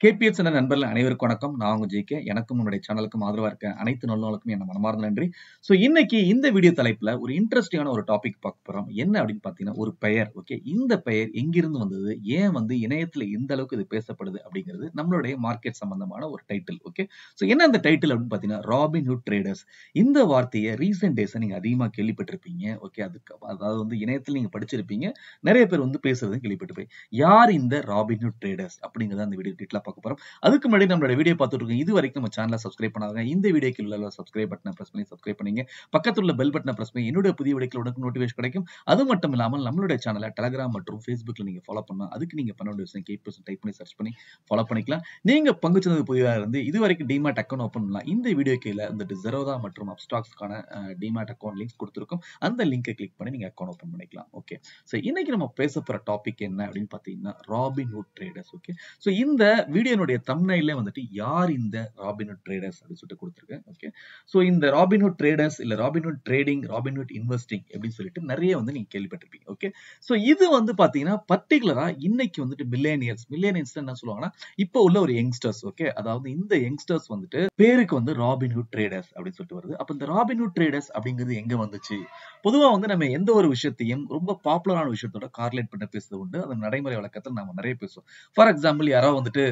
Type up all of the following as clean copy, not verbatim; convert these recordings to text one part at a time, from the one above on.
KBS என்ற நண்பர்கள் அனைவருக்கும் வணக்கம். நான் உங்க ஜேகே. எனக்கும் உங்களுடைய சேனலுக்கும் ஆதரவா இருக்க அனைத்து நல்லவங்களுக்கும் என்ன மனமார்ந்த நன்றி. ஸோ இன்னைக்கு இந்த வீடியோ தலைப்புல ஒரு இன்ட்ரெஸ்டிங்கான ஒரு டாபிக் பார்க்க போறோம். என்ன அப்படின்னு பார்த்தீங்கன்னா, ஒரு பெயர். ஓகே, இந்த பெயர் எங்கிருந்து வந்தது, ஏன் இணையத்துல இந்த அளவுக்கு இது பேசப்படுது அப்படிங்கிறது நம்மளுடைய மார்க்கெட் சம்பந்தமான ஒரு டைட்டில். ஓகே, ஸோ என்ன அந்த டைட்டில் அப்படின்னு பார்த்தீங்கன்னா, ராபின்ஹுட் ட்ரேடர்ஸ். இந்த வார்த்தையை ரீசெண்ட் டேஸா நீங்க அதிகமா கேள்விப்பட்டிருப்பீங்க. ஓகே, அதுக்கு அதாவது இணையத்தில் நீங்க படிச்சிருப்பீங்க. நிறைய பேர் பேசுறதும் கேள்விப்பட்டிருப்பீங்க. யார் இந்த ராபின்ஹுட் ட்ரேடர்ஸ் அப்படிங்கறத அந்த வீடியோ டீட்டெயிலா பார்க்க போறோம். அதுக்கு முன்னாடி நம்மளோட வீடியோ பார்த்துட்டு இருக்கோம். இது வரைக்கும் நம்ம சேனலை சப்ஸ்கிரைப் பண்ணாங்க. இந்த வீடியோக்கு உள்ள சப்ஸ்கிரைப் பட்டனை பிரஸ் பண்ணி சப்ஸ்கிரைப் பண்ணீங்க. பக்கத்துல உள்ள பெல் பட்டனை பிரஸ் பண்ணி என்னோட புதிய வீடியோக்கள் உடனே நோட்டிஃபிகேஷன் கிடைக்கும். அது மட்டும் இல்லாமல் நம்மளுடைய சேனலை டெலிகிராம் மற்றும் ஃபேஸ்புக்ல நீங்க ஃபாலோ பண்ணலாம். அதுக்கு நீங்க பண்ண வேண்டிய விஷயம் கேபிஎஸ் டைப் பண்ணி சர்ச் பண்ணி ஃபாலோ பண்ணிக்கலாம். நீங்க பங்குச்சந்தை புதியதா இருந்து இது வரைக்கும் டிமேட் அக்கௌண்ட் ஓபன் பண்ணலாம். இந்த வீடியோ கீழே ஜெரோதா மற்றும் அப்ஸ்டாக்ஸ்க்கான டிமேட் அக்கௌண்ட் லிங்க்ஸ் கொடுத்திருக்கும். அந்த லிங்கை கிளிக் பண்ணி நீங்க அக்கௌண்ட் ஓபன் பண்ணிக்கலாம். ஓகே, சோ இன்னைக்கு நம்ம பேச போற டாபிக் என்ன அப்படின்னு பாத்தீங்கன்னா, ராபின்ஹுட் ட்ரேடர்ஸ். ஓகே, சோ இந்த வீடியோனுடைய தம்ப்நெயில்ல யார் இந்த ராபின்ஹுட் ட்ரேடர்ஸ் அப்படின்னு சொல்லிட்டு கொடுத்திருக்கேன். ஓகே, சோ இந்த ராபின்ஹுட் ட்ரேடர்ஸ் இல்ல ராபின்ஹுட் ட்ரேடிங், ராபின்ஹுட் இன்வெஸ்டிங் அப்படின்னு சொல்லிட்டு நிறைய நீங்க கேள்விப்பட்டிருப்பீங்க. ஓகே, சோ இது பாத்தீங்கன்னா பர்டிகுலரா இன்னைக்கு மில்லேனியர்ஸ் என்ன சொல்லுவாங்கன்னா, இப்போ உள்ள ஒரு யங்ஸ்டர்ஸ். ஓகே, அதாவது இந்த யங்ஸ்டர்ஸ் பேருக்கு ராபின்ஹுட் ட்ரேடர்ஸ் அப்படின்னு சொல்லிட்டு வருது. அப்ப இந்த ராபின்ஹுட் ட்ரேடர்ஸ் அப்படிங்கிறது எங்க வந்துச்சு? பொதுவா நம்ம எந்த ஒரு விஷயத்தையும் ரொம்ப பாப்புலரான விஷயத்தோட கார்லேட் பண்ண பேசுறது உண்டு. அந்த நடைமுறை வழக்கத்தில் நாம நிறைய பேசுவோம். ஃபார் எக்ஸாம்பிள், யாராவது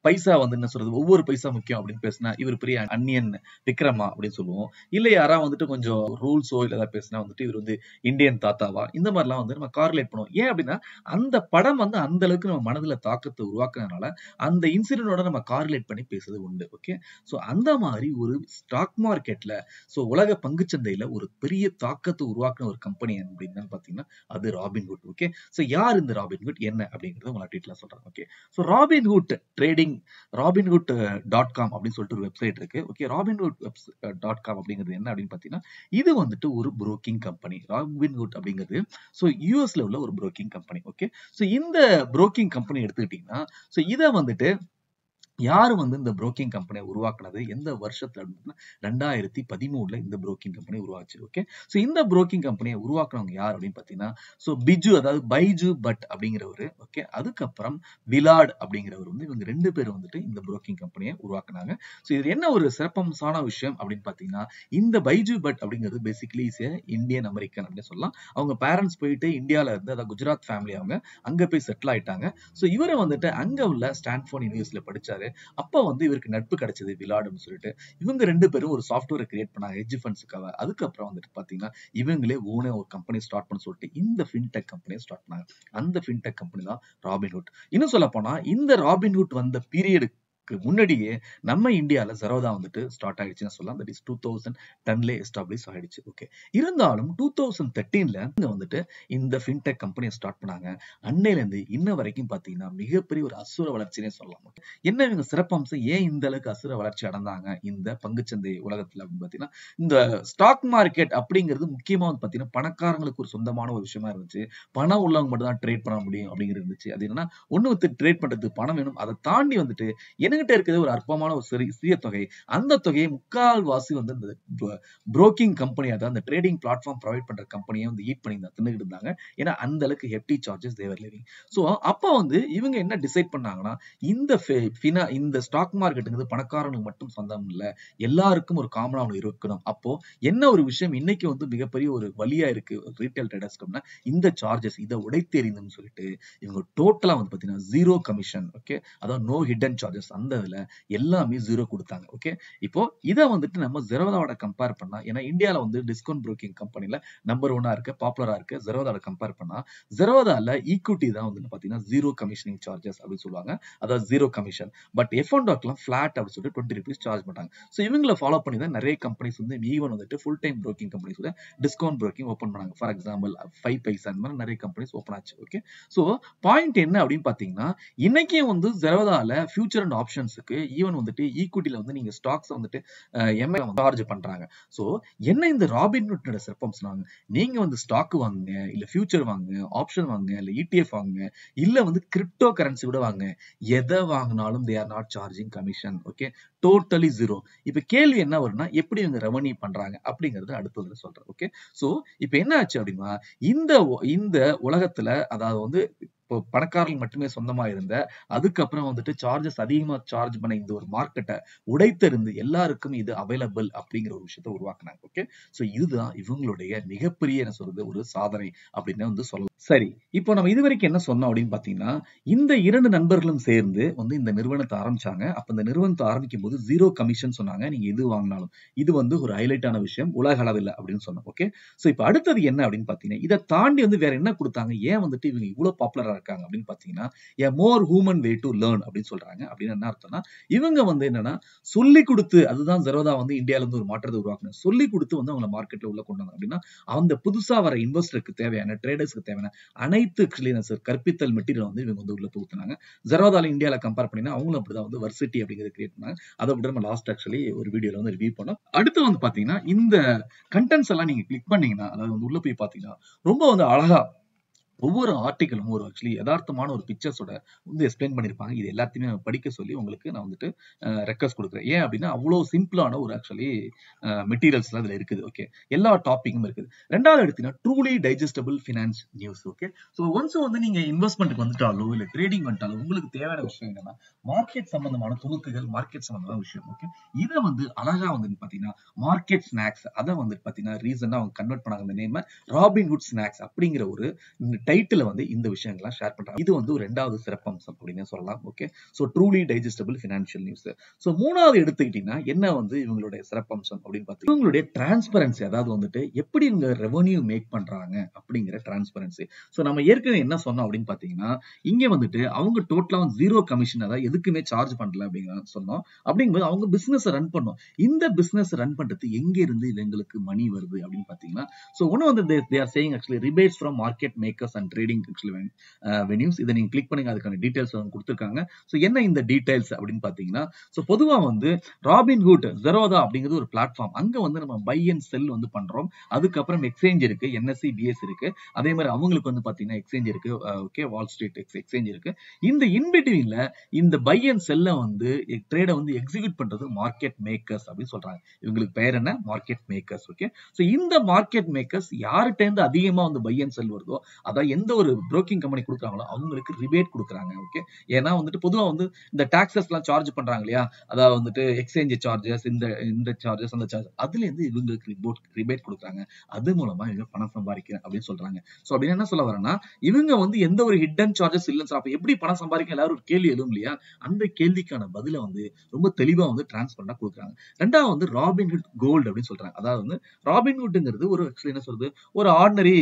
பைசா என்ன சொல்றது, ஒவ்வொரு பைசா முக்கியம் அப்படின்னு பேசினா இவர் பெரிய அந்நியன் விக்ரமா அப்படின்னு சொல்லுவோம். இல்ல யாராவது கொஞ்சம் ரூல்ஸோ இல்ல ஏதாவது பேசினா இவர் இந்தியன் தாத்தாவா, இந்த மாதிரிலாம் நம்ம கார்லேட் பண்ணுவோம். ஏன் அப்படின்னா, அந்த படம் அந்த அளவுக்கு நம்ம மனதுல தாக்கத்தை உருவாக்குறதுனால அந்த இன்சிடென்டோட நம்ம கார்லேட் பண்ணி பேசுறது உண்டு. ஓகே, சோ அந்த மாதிரி ஒரு ஸ்டாக் மார்க்கெட்ல, சோ உலக பங்குச்சந்தையில ஒரு பெரிய தாக்கத்தை உருவாக்குன ஒரு கம்பெனி அப்படின்னு பாத்தீங்கன்னா அது ராபின்ஹுட். ஓகே, சோ யார் இந்த ராபின்ஹுட், என்ன அப்படிங்கறத உங்களுக்கு டீடைலா சொல்றேன். ஓகே, சோ ராபின்ஹுட் ட்ரேடிங், ராபின்ஹுட்.com அப்படின்னு சொல்லிட்டு ஒரு வெப்சைட் இருக்கு. ஓகே, ராபின்ஹுட்.com அப்படிங்கிறது என்ன அப்படின்னு பாத்தீங்கன்னா, இது ஒரு புரோக்கிங் கம்பெனி. ராபின்ஹுட் அப்படிங்கிறது சோ யூஎஸ்ல உள்ள ஒரு புரோக்கிங் கம்பெனி. ஓகே, சோ இந்த புரோக்கிங் கம்பெனி எடுத்துக்கிட்டீங்கன்னா, சோ இத யாரு இந்த புரோக்கிங் கம்பெனியை உருவாக்குனது, எந்த வருஷத்துல அப்படின்னா 2013ல இந்த புரோக்கிங் கம்பெனி உருவாச்சு. ஓகே, சோ இந்த புரோக்கிங் கம்பெனியை உருவாக்குனவங்க யார் அப்படின்னு பாத்தீங்கன்னா, சோ பிஜு, அதாவது பைஜு பட் அப்படிங்கிறவரு. ஓகே, அதுக்கப்புறம் விலாட் அப்படிங்கிறவர் இவங்க ரெண்டு பேரும் இந்த புரோக்கிங் கம்பெனியை உருவாக்குனாங்க. சோ இது என்ன ஒரு சிறப்பம்சமான விஷயம் அப்படின்னு பாத்தீங்கன்னா, இந்த பைஜு பட் அப்படிங்கிறது பேசிக்கலி இந்தியன் அமெரிக்கன் அப்படின்னு சொல்லலாம். அவங்க பேரண்ட்ஸ் போயிட்டு இந்தியால இருந்து, அதாவது குஜராத் ஃபேமிலி, அவங்க அங்க போய் செட்டில் ஆயிட்டாங்க. சோ இவரை அங்க உள்ள ஸ்டான்ஃபோர்ட் யூனிவர்சிட்டியில படிச்சாரு. அப்ப இவருக்கு நட்பு கிடைச்சது விலாடுன்னு சொல்லிட்டு. இவங்க ரெண்டு பேரும் ஒரு சாஃப்ட்வேர் கிரியேட் பண்ணாங்க ஹெட்ஜ் ஃபண்ட்ஸ்க்காக. அதுக்கப்புறம் பாத்தீங்கன்னா, இவங்களே ஓனே ஒரு கம்பெனி ஸ்டார்ட் பண்ண சொல்லிட்டு இந்த ஃபின்டெக் கம்பெனியை ஸ்டார்ட் பண்ணாங்க. அந்த ஃபின்டெக் கம்பெனி தான் ராபின்ஹுட். இன்னும் சொல்ல போனா, இந்த ராபின்ஹுட் வந்த பீரியடு முன்னாடியே நம்ம இந்தியால ஜெரோதா ஸ்டார்ட் ஆயிடுச்சுன்னு சொல்லலாம். தட் இஸ் 2010ல எஸ்டாப்ளிஷ் ஆயிடுச்சு. ஓகே, இருந்தாலும் 2013ல இந்த ஃபின்டெக் கம்பெனியை ஸ்டார்ட் பண்ணாங்க. அன்னையில இருந்து இன்ன வரைக்கும் பாத்தீங்கன்னா மிகப்பெரிய ஒரு அசுர வளர்ச்சினே சொல்லலாம். என்ன இவங்க சிறப்பம்சம், ஏன் இந்த அளவுக்கு அசுர வளர்ச்சி அடைந்தாங்க இந்த பங்குச்சந்தை உலகத்துல அப்படின்னு பாத்தீங்கன்னா, இந்த ஸ்டாக் மார்க்கெட் அப்படிங்கிறது முக்கியமா பாத்தீங்கன்னா பணக்காரங்களுக்கு ஒரு சொந்தமான ஒரு விஷயமா இருந்துச்சு. பணம் உள்ளவங்க மட்டும் தான் ட்ரேட் பண்ண முடியும் அப்படிங்கிறது இருந்துச்சு. அது என்னன்னா, ஒண்ணு ட்ரேட் பண்றதுக்கு பணம் வேணும். அதை தாண்டி என்கிட்ட இருக்கிறது ஒரு அற்பமான ஒரு சிறிய தொகை. அந்த தொகையை முக்கால்வாசி இந்த புரோக்கிங் கம்பெனி, அதாவது அந்த ட்ரேடிங் பிளாட்ஃபார்ம் ப்ரொவைட் பண்ற கம்பெனியை ஈட் பண்ணி தின்னுகிட்டு இருந்தாங்க. ஏன்னா அந்த அளவுக்கு ஹெஃப்டி சார்ஜஸ் தேவர் லிவிங். சோ அப்ப இவங்க என்ன டிசைட் பண்ணாங்கன்னா, இந்த ஸ்டாக் மார்க்கெட்டுங்கிறது பணக்காரனுக்கு மட்டும் சொந்தம் இல்ல, எல்லாருக்கும் ஒரு காமனா ஒன்று இருக்கணும். அப்போ என்ன ஒரு விஷயம் இன்னைக்கு மிகப்பெரிய ஒரு வழியா இருக்கு ரீட்டைல் ட்ரேடர்ஸ்க்கு, இந்த சார்ஜஸ் இதை உடைத்தெறிந்துன்னு சொல்லிட்டு இவங்க டோட்டலா பாத்தீங்கன்னா ஜீரோ கமிஷன். ஓகே, அதாவது நோ ஹிடன் சார்ஜஸ், அந்த இதுல எல்லாமே ஜீரோ கொடுத்தாங்க. ஓகே, இப்போ இதை நம்ம ஜெரோதாவோட கம்பேர் பண்ணா, ஏன்னா இந்தியால டிஸ்கவுண்ட் புரோக்கிங் கம்பெனில நம்பர் 1 இருக்கு, பாப்புலரா இருக்கு. ஜெரோதாவோட கம்பேர் பண்ணா ஜெரோதால ஈக்விட்டி தான் பாத்தீங்கன்னா ஜீரோ கமிஷனிங் சார்ஜஸ் அப்படின்னு சொல்லுவாங்க, அதாவது ஜீரோ கமிஷன். பட் F&Oலாம் ஃபிளாட் அப்படின்னு சொல்லிட்டு 20 rupees சார்ஜ் பண்றாங்க. சோ இவங்களை ஃபாலோ பண்ணி தான் நிறைய companies even full time broking companies discount broking open பண்ணாங்க. ஃபார் எக்ஸாம்பிள் 5 பைசா, அந்த மாதிரி நிறைய கம்பெனிஸ் ஓபன் ஆச்சு. ஓகே, சோ பாயிண்ட் என்ன அப்படின்னு பாத்தீங்கன்னா, இன்னைக்கே ஜெரோதால ஃபியூச்சர் அண்ட் ஆப்ஷன்ஸ்க்கு ஈவன் ஈக்விட்டில நீங்க ஸ்டாக்ஸ் எம்ஐ சார்ஜ் பண்றாங்க. சோ என்ன இந்த ராபின்ஹுட்டோட சிறப்பம்சம், நீங்க ஸ்டாக் வாங்குங்க, இல்ல ஃபியூச்சர் வாங்குங்க, ஆப்ஷன் வாங்குங்க, இல்ல ETF வாங்குங்க, இல்ல கிரிப்டோ கரன்சி கூட வாங்குங்க, எதை வாங்கினாலும் they are not charging commission. Okay, totally zero. இப்ப கேள்வி என்ன வரும்னா, எப்படி இவங்க ரெவன்யூ பண்றாங்க அப்படிங்கறது அடுத்ததுல சொல்றேன். ஓகே, சோ இப்ப என்ன ஆச்சு அப்படின்னா, இந்த உலகத்துல, அதாவது இப்போ பணக்காரர்கள் மட்டுமே சொந்தமா இருந்த அதுக்கப்புறம் வந்துட்டு சார்ஜஸ் அதிகமா சார்ஜ் பண்ண இந்த ஒரு மார்க்கெட்டை உடைத்தெறிந்து எல்லாருக்கும் இது அவைலபிள் அப்படிங்கிற ஒரு விஷயத்தை உருவாக்குனாங்க. ஓகே, ஸோ இதுதான் இவங்களுடைய மிகப்பெரிய என்ன சொல்றது ஒரு சாதனை அப்படின்னு வந்து சொல்லலாம். சரி, இப்போ நம்ம இதுவரைக்கும் என்ன சொன்னோம் அப்படின்னு பாத்தீங்கன்னா, இந்த 2 நண்பர்களும் சேர்ந்து வந்து இந்த நிறுவனத்தை ஆரம்பிச்சாங்க. அப்ப இந்த நிறுவனத்தை ஆரம்பிக்கும் போது 0 கமிஷன் சொன்னாங்க. நீங்க எது வாங்கினாலும் இது வந்து ஒரு ஹைலைட்டான விஷயம் உலக அளவில் அப்படின்னு சொன்னோம். ஓகே, ஸோ இப்போ அடுத்தது என்ன அப்படின்னு பாத்தீங்கன்னா, இதை தாண்டி வந்து வேற என்ன கொடுத்தாங்க, ஏன் வந்துட்டு இவங்க இவ்வளவு பாப்புலரா இருக்காங்க அப்படின்னு பாத்தீங்கன்னா, a more human way to learn அப்படின்னு சொல்றாங்க. அப்படின்னு என்ன அர்த்தம்னா, இவங்க வந்து என்னன்னா சொல்லி கொடுத்து, அதுதான் Zerodha வந்து இந்தியால இருந்து ஒரு மாற்றத்தை உருவாக்குனாங்க. சொல்லி கொடுத்து வந்து அவங்கள மார்க்கெட்ல உள்ள கொண்டு வந்தாங்க. அப்படின்னா அந்த புதுசா வர இன்வெஸ்டருக்கு தேவையான ட்ரேடர்ஸ்க்கு தேவையான அனைத்து கற்பித்தல் மெட்டீரியல் வந்து இவங்க வந்து உள்ள புகுத்துனாங்க. Zerodhaல இந்தியால கம்பேர் பண்ணினா அவங்களும் அப்படிதான் வந்து வர்சிட்டி அப்படிங்கிறது கிரியேட் பண்ணாங்க. அதை விட நம்ம லாஸ்ட் ஆக்சுவலி ஒரு வீடியோல வந்து ரிவ்யூ பண்ணோம். அடுத்து வந்து பாத்தீங்கன்னா இந்த கண்டென்ட்ஸ் எல்லாம் நீங்க கிளிக் பண்ணீங்கன்னா, அதாவது வந்து உள்ள போய் பாத்தீங்கன்னா ரொம்ப வந்து அழகா ஒவ்வொரு ஆர்டிகளும் ஒரு ஆக்சுவலி யதார்த்தமான ஒரு பிக்சர்ஸோட வந்து எக்ஸ்பிளைன் பண்ணியிருப்பாங்க. இது எல்லாத்தையுமே நான் படிக்க சொல்லி உங்களுக்கு நான் வந்துட்டு ரெக்வஸ்ட் கொடுக்குறேன். ஏன் அப்படின்னா அவ்வளவு சிம்பிளான ஒரு ஆக்சுவலி மெட்டீரியல்ஸ் அதுல இருக்குது. ஓகே, எல்லா டாபிக்கும் இருக்குது. ரெண்டாவது எடுத்தீங்கன்னா truly digestible finance news. Okay, so once வந்து நீங்க இன்வெஸ்ட்மெண்ட்க்கு வந்துட்டாலோ இல்ல ட்ரேடிங் வந்துட்டாலோ உங்களுக்கு தேவையான விஷயம் என்னன்னா மார்க்கெட் சம்பந்தமான துணுக்குகள், மார்க்கெட் சம்பந்தமான விஷயம். ஓகே, இதை வந்து அழகா வந்து பாத்தீங்கன்னா மார்க்கெட் ஸ்நாக்ஸ் அதை வந்து பாத்தீங்கன்னா ரீசெண்டா அவங்க கன்வெர்ட் பண்ணாங்க அந்த நேம் ராபின்ஹுட் ஸ்நாக்ஸ் அப்படிங்கிற ஒரு டைட்டில் வந்து இந்த விஷயங்கள்லாம் ஷேர் பண்றாங்க. இது வந்து ஒரு ரெண்டாவது சிறப்பம்சம் அப்படின்னு சொல்லலாம். Okay, so truly digestible financial news. So மூணாவது எடுத்துக்கிட்டீங்கன்னா என்ன வந்து இவங்களுடைய சிறப்பம்சம் அப்படின்னு பார்த்தீங்கன்னா இவங்களுடைய டிரான்ஸ்பரன்சி, அதாவது வந்துட்டு எப்படி இவங்க ரெவன்யூ மேக் பண்றாங்க அப்படிங்கிற டிரான்ஸ்பரன்சி. சோ நம்ம ஏற்கனவே என்ன சொன்னோம் அப்படின்னு பாத்தீங்கன்னா இங்க வந்துட்டு அவங்க டோட்டலா வந்து 0 கமிஷன், அதாவது எதுக்குமே சார்ஜ் பண்ணல அப்படிங்கிற சொன்னோம். அப்படிங்கும்போது அவங்க பிசினஸ் ரன் பண்ணும். இந்த பிசினஸ் ரன் பண்றது எங்க இருந்து இவங்களுக்கு மணி வருது அப்படின்னு பாத்தீங்கன்னா சோ ஒன்னு வந்து they are saying actually rebates from market makers and trading venues. இதை நீங்க கிளிக் பண்ணி அதுக்கான டீடைல்ஸ் கொடுத்திருக்காங்க. சோ என்ன இந்த டீடைல்ஸ் அப்படின்னு பாத்தீங்கன்னா சோ பொதுவா வந்து ராபின்ஹுட் Zerodha அப்படிங்கிறது ஒரு பிளாட்ஃபார்ம். அங்க வந்து நம்ம பை அண்ட் செல் வந்து பண்றோம். அதுக்கப்புறம் எக்ஸ்சேஞ்ச் இருக்கு, NSE BS இருக்கு. அதே மாதிரி அவங்களுக்கு வந்து பாத்தீங்கன்னா எக்ஸ்சேஞ்ச் இருக்கு. ஓகே, வால் ஸ்ட்ரீட் எக்ஸ்சேஞ்ச் இருக்கு. இந்த இன்பிட்வீன்ல இந்த பை அண்ட் செல்ல வந்து ட்ரேட வந்து எக்ஸிக்யூட் பண்றது மார்க்கெட் மேக்கர்ஸ் அப்படின்னு சொல்றாங்க. இவங்களுக்கு பெயர் என்ன, மார்க்கெட் மேக்கர்ஸ். ஓகே, சோ இந்த மார்க்கெட் மேக்கர்ஸ் யார்கிட்ட இருந்து அதிகமா வந்து பை அண்ட் செல் வருதோ, அதாவது எந்த ஒரு புரோக்கிங் கம்பெனி கொடுக்குறாங்களோ அவங்களுக்கு ரிபேட் கொடுக்குறாங்க. ஓகே, ஏன்னா வந்துட்டு பொதுவா வந்து இந்த டாக்ஸஸ் எல்லாம் சார்ஜ் பண்றாங்க இல்லையா, அதாவது வந்துட்டு எக்ஸ்சேஞ்ச் சார்ஜஸ், இந்த சார்ஜஸ், அந்த சார்ஜ், அதுல இருந்து இவங்களுக்கு ரிபேட் கொடுக்குறாங்க. அது மூலமா இவங்க பணம் சம்பாதிக்கிறேன் அப்படின்னு சொல்றாங்க. சோ அப்படின்னு என்ன சொல்ல வரேன்னா இவங்க வந்து எந்த ஒரு ஹிடன் சார்ஜஸ் இல்லைன்னு சொல்ல, அப்ப எப்படி பணம் சம்பாதிக்க எல்லாரும் ஒரு கேள்வி எழும் இல்லையா, அந்த கேள்விக்கான பதில வந்து ரொம்ப தெளிவா வந்து டிரான்ஸ்பரண்டா கொடுக்குறாங்க. ரெண்டாவது வந்து ராபின்ஹுட் கோல்டு அப்படின்னு சொல்றாங்க. அதாவது வந்து ராபின்ஹுட்ங்கிறது ஒரு என்ன சொல்றது ஒரு ஆர்டினரி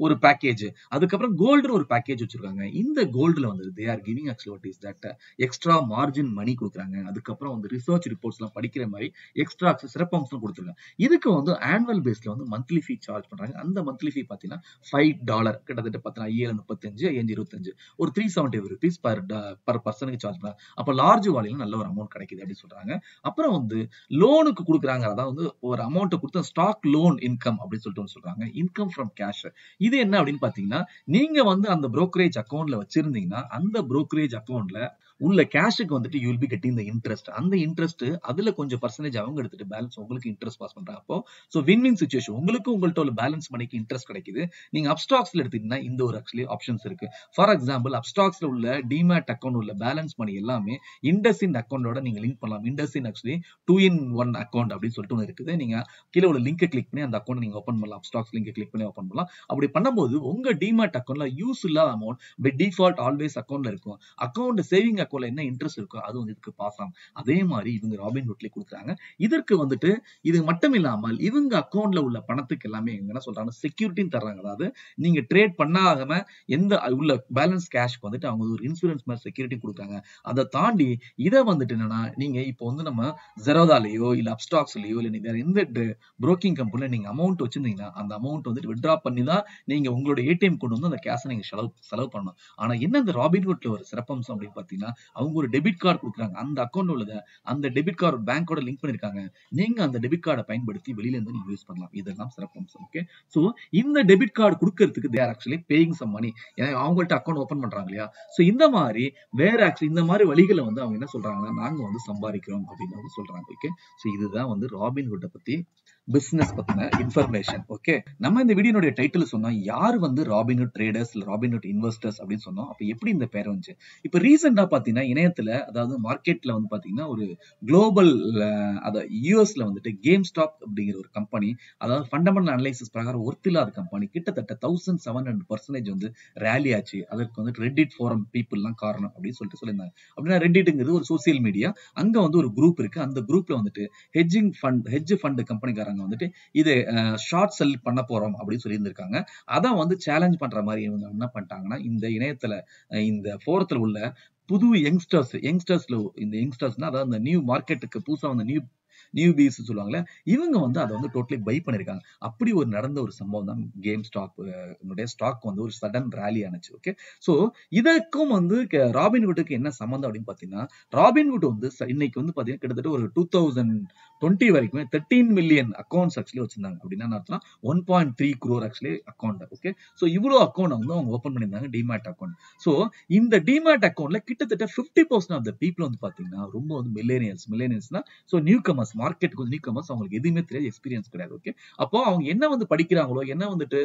ஒரு பேக்கேஜ். அதுக்கப்புறம் கோல்டுன்னு ஒரு பேக்கேஜ் வச்சிருக்காங்க. இந்த கோல்டுல வந்து they are giving actually what is that extra margin money கொடுக்குறாங்க. அதுக்கப்புறம் வந்து ரிசர்ச் ரிப்போர்ட்ஸ் எல்லாம் படிக்கிற மாதிரி எக்ஸ்ட்ரா சிறப்பம்சம் கொடுத்துருக்காங்க. இதுக்கு வந்து ஆனுவல் பேஸ்ல வந்து மந்த்லி ஃபீ சார்ஜ் பண்றாங்க. அந்த மந்த்லி ஃபீ பாத்தீங்கன்னா $5 கிட்டத்தட்ட பார்த்தா 735 525 ஒரு 375 rupees பர் பர்சனுக்கு சார்ஜ் பண்றாங்க. அப்ப லார்ஜ் வால்யூம்ல நல்ல ஒரு அமௌண்ட் கிடைக்குது அப்படின்னு சொல்றாங்க. அப்புறம் வந்து லோனுக்கு கொடுக்குறாங்க. அதாவது வந்து ஒரு அமௌண்ட் கொடுத்து ஸ்டாக் லோன் இன்கம் அப்படின்னு சொல்லிட்டு சொல்றாங்க. Income from cash. இது என்ன அப்படின்னு பாத்தீங்கன்னா நீங்க வந்து அந்த brokerage அக்கௌண்ட்ல வச்சிருந்தீங்கன்னா அந்த brokerage அக்கௌண்ட்ல உள்ள கேஷுக்கு வந்துட்டு you will be getting the interest. அந்த இன்ட்ரெஸ்ட் அதுல கொஞ்சம் பர்சன்டேஜ் அவங்க எடுத்துட்டு பேலன்ஸ் உங்களுக்கு இன்ட்ரெஸ்ட் பாஸ் பண்றாங்க. அப்போ சோ வின் வின் சிச்சுவேஷன். உங்களுக்கு உங்கள்ட்ட உள்ள பேலன்ஸ் மணிக்கு இன்ட்ரெஸ்ட் கிடைக்குது. நீங்க அப்ஸ்டாக்ஸ்ல எடுத்தீங்கன்னா இந்த ஒரு ஆக்சுவலி ஆப்ஷன்ஸ் இருக்கு. ஃபார் எக்ஸாம்பிள் அப்ஸ்டாக்ஸ்ல உள்ள டிமேட் அக்கௌண்ட் உள்ள பேலன்ஸ் மணி எல்லாமே இண்டஸ்இண்ட் அக்கௌண்டோட நீங்க லிங்க் பண்ணலாம். இண்டஸ்இண்ட் ஆக்சுவலி 2-in-1 அக்கௌண்ட் அப்படின்னு சொல்லிட்டு ஒன்று இருக்குது. நீங்க கீழே உள்ள லிங்கை கிளிக் பண்ணி அந்த அக்கௌண்ட் நீங்க ஓபன் பண்ணலாம். அப்ஸ்டாக்ஸ் லிங்கை கிளிக் பண்ணி ஓபன் பண்ணலாம். அப்படி பண்ணும்போது உங்க டிமேட் அக்கௌண்ட்ல யூஸ் இல்லாத அமௌண்ட் பை டிஃபால்ட் ஆல்வேஸ் அக்கௌண்ட்ல இருக்கும். அக்கௌண்ட் சேவிங் அக்கௌண்ட்ல என்ன இன்ட்ரெஸ்ட் இருக்கோ அது வந்து இதுக்கு பாஸ் ஆகும். அதே மாதிரி இவங்க ராபின்ஹுட்ல கொடுக்குறாங்க. இதற்கு வந்துட்டு இது மட்டும் இல்லாமல் இவங்க அக்கௌண்ட்ல உள்ள பணத்துக்கு எல்லாமே என்ன சொல்றாங்க செக்யூரிட்டின்னு தர்றாங்க. அதாவது நீங்க ட்ரேட் பண்ணாம எந்த உள்ள பேலன்ஸ் கேஷ்க்கு வந்துட்டு அவங்க ஒரு இன்சூரன்ஸ் மாதிரி செக்யூரிட்டி கொடுக்குறாங்க. அதை தாண்டி இதை வந்துட்டு என்னன்னா நீங்க இப்போ வந்து நம்ம Zerodhaலயோ இல்ல அப்ஸ்டாக்ஸ்லயோ இல்ல வேற எந்த புரோக்கிங் கம்பெனில நீங்க அமௌண்ட் வச்சிருந்தீங்கன்னா அந்த அமௌண்ட் வந்துட்டு வித்ட்ரா பண்ணி தான் நீங்க உங்களோட ஏடிஎம் கொண்டு வந்து அந்த கேஷை நீங்க செலவு பண்ணணும். ஆனா என்ன இந்த ராபின்ஹுட்ல ஒரு சிறப்பம்சம் அப்படின்னு பாத்தீங்கன்னா அவங்க ஒரு டெபிட் கார்டு கொடுக்குறாங்க. அந்த அக்கௌண்ட் உள்ளத அந்த டெபிட் கார்டு பேங்கோட லிங்க் பண்ணிருக்காங்க. நீங்க அந்த டெபிட் கார்டை பயன்படுத்தி வெளியில இருந்து நீங்க யூஸ் பண்ணலாம். இதெல்லாம் சிறப்பம்சம். ஓகே, சோ இந்த டெபிட் கார்டு கொடுக்கிறதுக்கு they are actually paying some money. அவங்கள்ட்ட அக்கௌண்ட் ஓபன் பண்றாங்க இல்லையா, சோ இந்த மாதிரி வேற ஆக்சுவலி இந்த மாதிரி வழிகளை வந்து அவங்க என்ன சொல்றாங்கன்னா நாங்க வந்து சம்பாதிக்கிறோம் அப்படின்னு வந்து சொல்றாங்க. ஓகே, சோ இதுதான் வந்து ராபின்ஹுட்டை பத்தி பிசினஸ் பத்தின இன்ஃபர்மேஷன். ஓகே, நம்ம இந்த வீடியோனுடைய டைட்டில் சொன்னா யார் வந்து ராபின்ஹுட் ட்ரேடர்ஸ் இல்ல ராபின்ஹுட் இன்வெஸ்டர்ஸ் அப்படின்னு சொன்னோம். அப்ப எப்படி இந்த பேர் வந்துச்சு? இப்ப ரீசெண்டா பாத்தீங்கன்னா இணையத்துல அதாவது மார்க்கெட்ல வந்து பாத்தீங்கன்னா ஒரு குளோபல் யூஎஸ்ல வந்துட்டு கேம் ஸ்டாப் அப்படிங்கிற ஒரு கம்பெனி, அதாவது ஃபண்டமெண்டல் அனலைசிஸ் பிரகாரம் ஒர்த்தில்லாத கம்பெனி கிட்டத்தட்ட 1700% வந்து ரேலி ஆச்சு. அதற்கு வந்து ரெட்டிட் ஃபோரம் பீப்புள்லாம் காரணம் அப்படின்னு சொல்லிட்டு சொல்லியிருந்தாங்க. அப்படின்னா ரெட்டிட்ங்கிறது ஒரு சோசியல் மீடியா. அங்க வந்து ஒரு குரூப் இருக்கு. அந்த குரூப்ல வந்துட்டு ஹெட்ஜ் ஃபண்ட் கம்பெனிக்காரங்க வந்துட்டு இது ஷார்ட் செல் பண்ண போறோம் அப்படின்னு சொல்லியிருந்திருக்காங்க. அதான் வந்து சேலஞ்ச் பண்ற மாதிரி இவங்க என்ன பண்ணிட்டாங்கன்னா, இந்த இணையத்துல இந்த ஃபோரத்துல உள்ள புது யங்ஸ்டர்ஸ்ல இந்த யங்ஸ்டர்ஸ்னா அதாவது இந்த நியூ மார்க்கெட்டுக்கு புதுசா வந்த நியூபீஸ் சொல்லுவாங்கல்ல, இவங்க வந்து அதை வந்து டோட்டலி பை பண்ணிருக்காங்க. அப்படி ஒரு நடந்த ஒரு சம்பவம் தான் கேம் ஸ்டாக் வந்து ஒரு சடன் ரேலி ஆனிச்சு. ஓகே, சோ இதற்கும் வந்து ராபின்ஹுட்டுக்கு என்ன சம்பந்தம் அப்படின்னு பாத்தீங்கன்னா, ராபின்ஹுட் வந்து இன்னைக்கு வந்து பாத்தீங்கன்னா கிட்டத்தட்ட ஒரு 2020 வரைக்குமே 13 மில்லியன் அக்கௌண்ட்ஸ் ஆக்சுவலி வச்சிருந்தாங்க. அப்படின்னா என்ன அர்த்தம்? 1.3 crore actually account. Okay, so இவ்வளவு அக்கௌண்ட் வந்து அவங்க ஓபன் பண்ணியிருந்தாங்க, டிமேட் அக்கௌண்ட். சோ இந்த டிமேட் அக்கௌண்ட்ல கிட்டத்தட்ட 50% ஆஃப் த பீப்புள் வந்து பாத்தீங்கன்னா ரொம்ப வந்து மில்லேனியல்ஸ்னா சோ நியூ கமர்ஸ், மார்க்கெட்டுக்கு வந்து நியூ கமர்ஸ், அவங்களுக்கு எதுவுமே தெரியாது, எக்ஸ்பீரியன்ஸ் கிடையாது. ஓகே, அப்போ அவங்க என்ன வந்து படிக்கிறாங்களோ, என்ன வந்துட்டு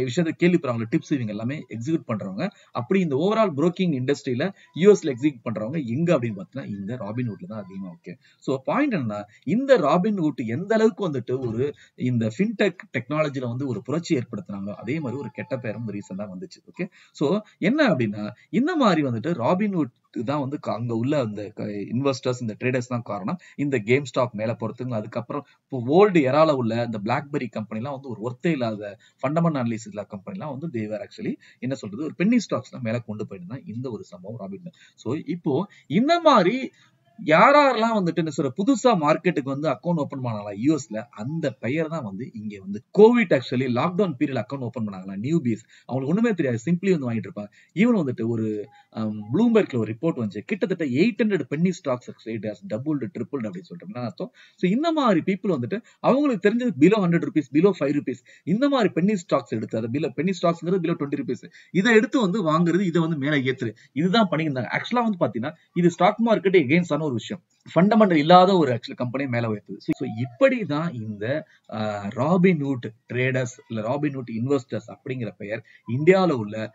விஷயத்தை கேள்விப்படுறாங்களோ, டிப்ஸ் இவங்க எல்லாமே எக்ஸிக்யூட் பண்றவங்க. அப்படி இந்த ஓவரால் புரோக்கிங் இண்டஸ்ட்ரியில யூஎஸ்ல எக்ஸிக்யூட் பண்றவங்க எங்க அப்படின்னு பார்த்தீங்கன்னா இந்த ராபின்ஹுட்ல தான் அதிகமா. ஓகே, சோ பாயிண்ட் என்னன்னா, இந்த ராபின்ஹுட் எந்த அளவுக்கு வந்துட்டு ஒரு இந்த ஃபின்டெக் டெக்னாலஜில வந்து ஒரு புரட்சி ஏற்படுத்தினாங்க, அதே மாதிரி ஒரு கெட்ட பேரும் ரீசெண்டா வந்துச்சு. ஓகே, சோ என்ன அப்படின்னா, இந்த மாதிரி வந்துட்டு ராபின்ஹுட் தான் வந்து அங்க உள்ள அந்த இன்வெஸ்டர்ஸ், இந்த ட்ரேடர்ஸ் தான் காரணம் இந்த கேம் ஸ்டாக் மேல போறதுக்கு. அதுக்கப்புறம் இப்போ ஓல்டு எரால உள்ள இந்த பிளாக்பெரி கம்பெனிலாம் வந்து ஒரு ஒர்த்தே இல்லாத ஃபண்டமெண்டல் அனலிசிஸ் கம்பெனிலாம் வந்து தேவர் ஆக்சுவலி என்ன சொல்றது ஒரு பென்னி ஸ்டாக்ஸ்லாம் மேல கொண்டு போயிட்டு தான் இந்த ஒரு சம்பவம் ராபின்ஹுட். சோ இப்போ இந்த மாதிரி யாரெல்லாம் வந்துட்டு என்ன சொல்ற புதுசா மார்க்கெட்டுக்கு வந்து அக்கௌண்ட் ஓபன் பண்ணாங்களா யூஎஸ்ல, அந்த பெயர் தான் வந்து இங்க வந்து Covid actually lockdown period account open பண்ணாங்களா நியூபீஸ், அவங்களுக்கு ஒண்ணுமே தெரியாது, சிம்பிளி வந்து வாங்கிட்டு இருப்பாங்க. ஈவன் வந்துட்டு ஒரு ப்ளூம்பர்க்ல ஒரு ரிப்போர்ட் வந்துச்சு, கிட்டத்தட்ட 800 பென்னி ஸ்டாக்ஸ் டபுள்டு ட்ரிபிள்டு அப்படின்னு சொல்லிட்டு அர்த்தம். சோ இந்த மாதிரி பீப்புள் வந்துட்டு அவங்களுக்கு தெரிஞ்சது பிலோ 100 ருபீஸ், பிலோ 5 ருபீஸ் இந்த மாதிரி பென்னி ஸ்டாக்ஸ் எடுத்து பிலோ பென்னி ஸ்டாக்ஸ்ங்கிறது பிலோ 20 ருபீஸ் இதை எடுத்து வந்து வாங்குறது, இதை வந்து மேல ஏத்துரு, இதுதான் பண்ணியிருந்தாங்க. ஆக்சுவலா வந்து பாத்தீங்கன்னா இது ஸ்டாக் மார்க்கெட் எகெயின்ஸ்ட் ஆன ஒரு விஷயம், ஃபண்டமெண்டல் இல்லாத ஒரு ஆக்சுவல் கம்பெனி மேல உயர்த்துது. சோ இப்படிதான் இந்த ராபின்ஹுட் ட்ரேடர்ஸ் இல்ல ராபின்ஹுட் இன்வெஸ்டர்ஸ் அப்படிங்கிற பெயர் இந்தியாவில உள்ள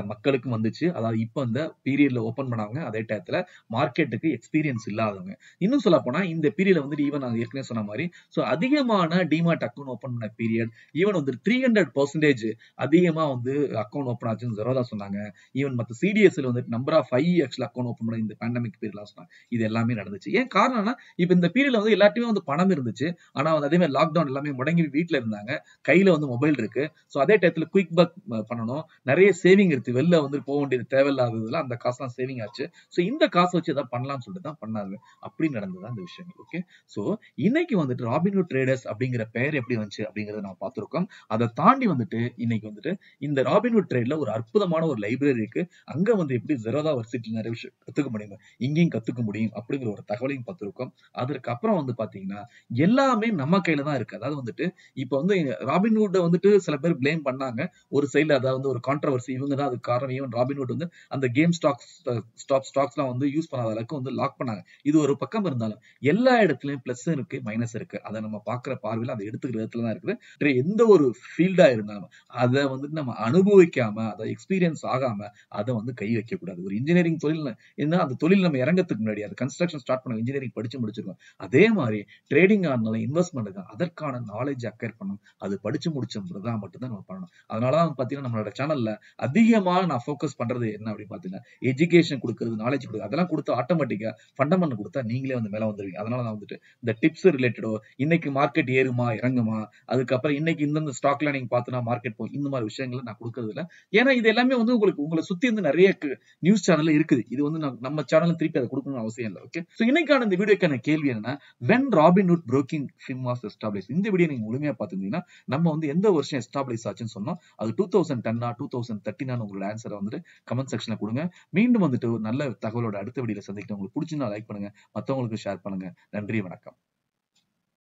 மக்களுக்கு வந்துச்சு. அதாவது இப்ப இந்த பீரியட்ல ஓபன் பண்ணாங்க, அதே டயத்துல மார்க்கெட்டுக்கு எக்ஸ்பீரியன்ஸ் இல்லாதவங்க. இன்னும் சொல்ல போனா இந்த பீரியட்ல வந்து ஈவன் நான் ஏற்கனவே சொன்ன மாதிரி சோ அதிகமான டிமாட் அக்கௌண்ட் ஓபன் பண்ண பீரியட், ஈவன் வந்து 300% அதிகமா வந்து அக்கௌண்ட் ஓபன் ஆச்சுன்னு ஜெரோதா சொன்னாங்க. ஈவன் மத்த சிடிஎஸ்ல வந்து number of 5 actual account open பண்ண இந்த பேண்டமிக் பீரியட்ல சொன்னாங்க. இது எல்லாமே நடந்துச்சு. ஏன் காரணம்னா இப்ப இந்த பீரியட்ல வந்து எல்லாத்தையுமே வந்து பணம் இருந்துச்சு, ஆனா வந்து அதே மாதிரி லாக்டவுன் எல்லாமே முடங்கி வீட்டுல இருந்தாங்க, கையில வந்து மொபைல் இருக்கு. சோ அதே டயத்துல குயிக் பக் பண்ணணும், நிறைய சேவிங் இருக்கு, வெளில வந்து போக வேண்டியது தேவையில்லாததுல அந்த காசுலாம் சேவிங் ஆச்சு. சோ இந்த காசை வச்சு ஏதாவது பண்ணலாம்னு சொல்லிட்டு தான் பண்ணாங்க. அப்படி நடந்தது அந்த விஷயங்கள். ஓகே, சோ இன்னைக்கு வந்துட்டு ராபின்ஹுட் ட்ரேடர்ஸ் அப்படிங்கிற பெயர் எப்படி வந்துச்சு அப்படிங்கறத நான் பார்த்திருக்கோம். அதை தாண்டி வந்துட்டு இன்னைக்கு வந்துட்டு இந்த ராபின்ஹுட் ட்ரேட்ல ஒரு அற்புதமான ஒரு லைப்ரரி இருக்கு. அங்க வந்து எப்படி ஜெரோதா வர்சிட்டில நிறைய விஷயம் கத்துக்க முடியும், இங்கேயும் கத்துக்க முடியும் அப்படிங்கிற ஒரு தகவலையும் பார்த்திருக்கோம். அதற்கு அப்புறம் வந்து பாத்தீங்கன்னா எல்லாமே நம்ம கையில தான் இருக்கு. அதாவது வந்துட்டு இப்ப வந்து ராபின்ஹுட் வந்துட்டு சில பேர் பிளேம் பண்ணாங்க ஒரு சைடுல, அதாவது வந்து ஒரு கான்ட்ரவர்சி, இவங்க தான் அதுக்கு காரணம். ஈவன் ராபின்ஹுட் வந்து அந்த கேம் ஸ்டாக்ஸ்லாம் வந்து யூஸ் பண்ணாத அளவுக்கு வந்து லாக் பண்ணாங்க. இது ஒரு பக்கம் இருந்தாலும் எல்லா இடத்துலயும் பிளஸ் இருக்கு, மைனஸ் இருக்கு. அதை நம்ம பாக்குற பார்வையில அதை எடுத்துக்கிற விதத்துல தான் இருக்குது. எந்த ஒரு ஃபீல்டா இருந்தாலும் அதை வந்துட்டு நம்ம அனுபவிக்காம, அதை எக்ஸ்பீரியன்ஸ் ஆகாம அதை வந்து கை வைக்க கூடாது. ஒரு இன்ஜினியரிங் தொழில் என்ன, அந்த தொழில் நம்ம இறங்கறதுக்கு முன்னாடி அது கன்ஸ்ட்ரக்ஷன் ஸ்டார்ட் பண்ண இன்ஜினியரிங் படிச்சு முடிச்சிருக்கோம். அதே மாதிரி ட்ரேடிங் ஆனாலும் இன்வெஸ்ட்மெண்ட் தான், அதற்கான நாலேஜ் அக்வயர் பண்ணணும். அது படிச்சு முடிச்சா மட்டும் தான் நம்ம பண்ணணும். அதனாலதான் பாத்தீங்கன்னா நம்மளோட சேனல்ல அதிகமா நான் ஃபோக்கஸ் பண்றது என்ன அப்படின்னு பாத்தீங்கன்னா எஜுகேஷன் கொடுக்கிறது, நாலேஜ் கொடுக்குறது. அதெல்லாம் கொடுத்து ஆட்டோமேட்டிக்கா ஃபண்டமெண்டல் கொடுத்தா நீங்களே வந்து மேல வந்துருவீங்க. அதனால நான் வந்துட்டு இந்த டிப்ஸ் ரிலேட்டடோ, இன்னைக்கு மார்க்கெட் ஏறுமா இறங்குமா, அதுக்கப்புறம் இன்னைக்கு இந்த ஸ்டாக்ல நீங்க பார்த்தனா மார்க்கெட் போகும், இந்த மாதிரி விஷயங்களை நான் கொடுக்கறது இல்லை. ஏன்னா இது எல்லாமே வந்து உங்களை சுத்தி இருந்து நிறைய நியூஸ் சேனல்ல இருக்குது. இது வந்து நம்ம சேனல்ல திருப்பி அதை கொடுக்கணும்னு அவசியம் இல்லை. ஓகே, சோ இன்னைக்கான இந்த வீடியோக்கான கேள்வி என்னன்னா, when Robinhood broking firm was established. இந்த வீடியோ நீங்க முழுமையா பார்த்திருந்தீங்கன்னா நம்ம வந்து எந்த வருஷம் எஸ்டாப்ளிஷ் ஆச்சுன்னு சொன்னோம், அது 2010 2013 உங்களோட ஆன்சரை வந்துட்டு கமெண்ட் செக்ஷன்ல கொடுங்க. மீண்டும் வந்துட்டு ஒரு நல்ல தகவலோட அடுத்த வீடியோல சந்திக்கிறேன். உங்களுக்கு பிடிச்சிருந்தா லைக் பண்ணுங்க, மத்தவங்களுக்கு ஷேர் பண்ணுங்க. நன்றி, வணக்கம்.